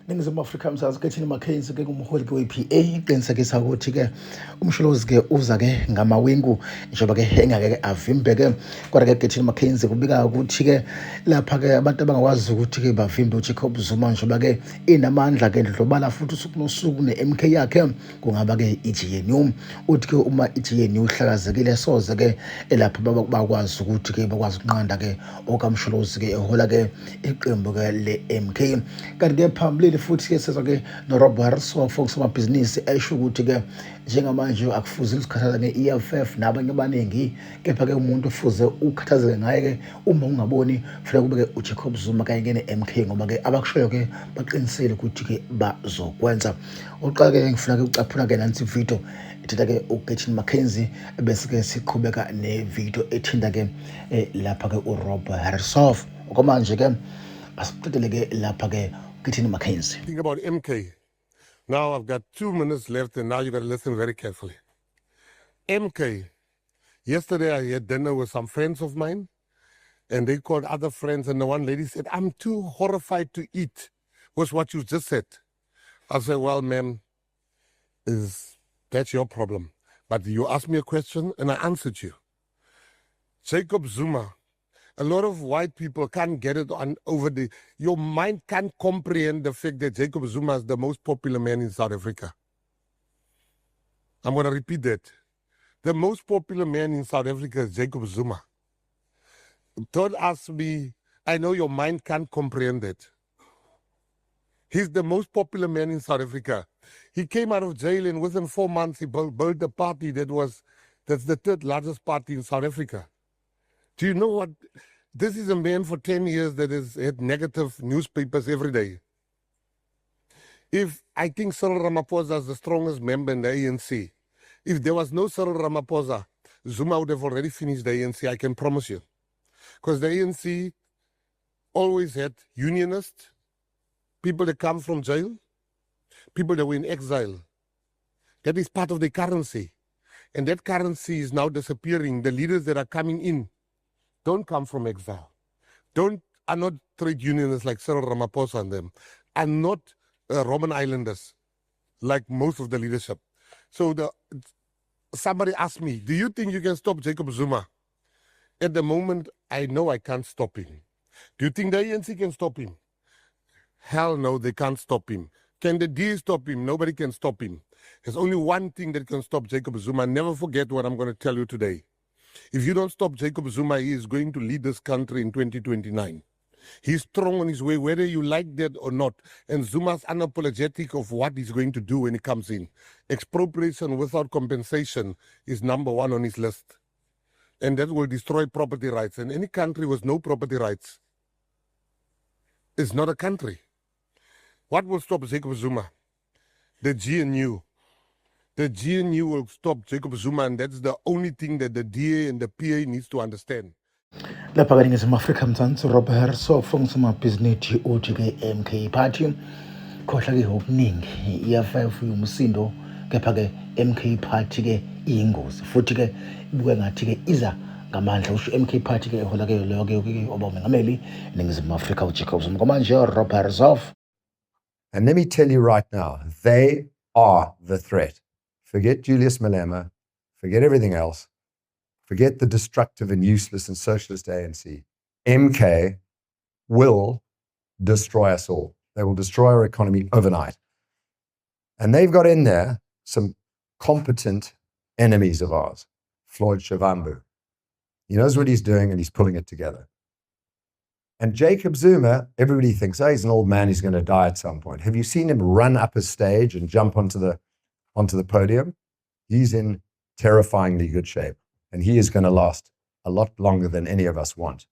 Ningizimu Afrika msazi Gayton Mackenzie ke kumholi we-PA iqinisekisa ukuthi ke umsholozi ke uza ke ngamawingu njengoba ke engake ke avimbeke kodwa ke Gayton Mackenzie kubika ukuthi ke lapha ke abantu abangakwazi ukuthi ke bavimbe uJacob Zuma njengoba ke inamandla ke ndlobala futhi usuku nosuku ne-MK yakhe kungaba ke iGNU uthi ke uma iGNU ihlakazekile soze ke lapha bakwazi ukuthi ke bakwazi ukunqanda ke okamsholozi ke ehola ke iqembu ke le-MK kanti ke phambili futhi ke sezwa ke Hersov kusomabhizinisi esho ukuthi ke njengamanje akufuze isikhathaza nge-EFF nabanye abaningi kepha ke umuntu ufuze ukhathazeke ngaye ke uma ungaboni futhi kube ke uJacob Zuma kanye ne-MK ngoba ke abakushoyo ke baqinisele ukuthi ke bazokwenza uqala ke ngifuna ke ucaphuna ke nansi video ethetha ke uGayton Mackenzie bese ke siqhubeka ne-video ethinta ke lapha ke Hersov okwamanje ke asiqedele ke lapha ke Gayton Mackenzie. Think about MK. Now I've got 2 minutes left and now you got to listen very carefully. MK. Yesterday I had dinner with some friends of mine and they called other friends and the one lady said, I'm too horrified to eat, was what you just said. I said, well, ma'am, that's your problem. But you asked me a question and I answered you. Jacob Zuma. A lot of white people can't get it on over your mind can't comprehend the fact that Jacob Zuma is the most popular man in South Africa. I'm going to repeat that. The most popular man in South Africa is Jacob Zuma. Don't ask me, I know your mind can't comprehend that. He's the most popular man in South Africa. He came out of jail and within 4 months he built a party that's the 3rd largest party in South Africa. Do you know what? This is a man for 10 years that has had negative newspapers every day. If I think Cyril Ramaphosa is the strongest member in the ANC, if there was no Cyril Ramaphosa, Zuma would have already finished the ANC, I can promise you. Because the ANC always had unionists, people that come from jail, people that were in exile. That is part of the currency. And that currency is now disappearing. The leaders that are coming in don't come from exile. Are not trade unionists like Cyril Ramaphosa and them. Are not Roman Islanders like most of the leadership. So somebody asked me, do you think you can stop Jacob Zuma? At the moment, I know I can't stop him. Do you think the ANC can stop him? Hell no, they can't stop him. Can the DA stop him? Nobody can stop him. There's only one thing that can stop Jacob Zuma. Never forget what I'm going to tell you today. If you don't stop Jacob Zuma, he is going to lead this country in 2029. He's strong on his way, whether you like that or not. And Zuma's unapologetic of what he's going to do when he comes in. Expropriation without compensation is #1 on his list. And that will destroy property rights. And any country with no property rights is not a country. What will stop Jacob Zuma? The GNU. The GNU will stop Jacob Zuma, and that's the only thing that the DA and the PA needs to understand. Lapha ke ningizimu Afrika mzansi Hersov ngusomabhizinisi uthi ke MK party khohla ke okuningi EFF umsindo kepha ke MK party ke iyingozi futhi ke ibuke ngathi ke iza ngamandla usho MK party ke ehola ke leyo ke oba umengameli ningizimu Afrika uJacob Zuma manje Hersov. And let me tell you right now, they are the threat. Forget Julius Malema, forget everything else, forget the destructive and useless and socialist ANC. MK will destroy us all. They will destroy our economy overnight. And they've got in there some competent enemies of ours. Floyd Shivambu. He knows what he's doing and he's pulling it together. And Jacob Zuma, everybody thinks, oh, he's an old man, he's going to die at some point. Have you seen him run up a stage and jump onto the podium? He's in terrifyingly good shape. And he is going to last a lot longer than any of us want.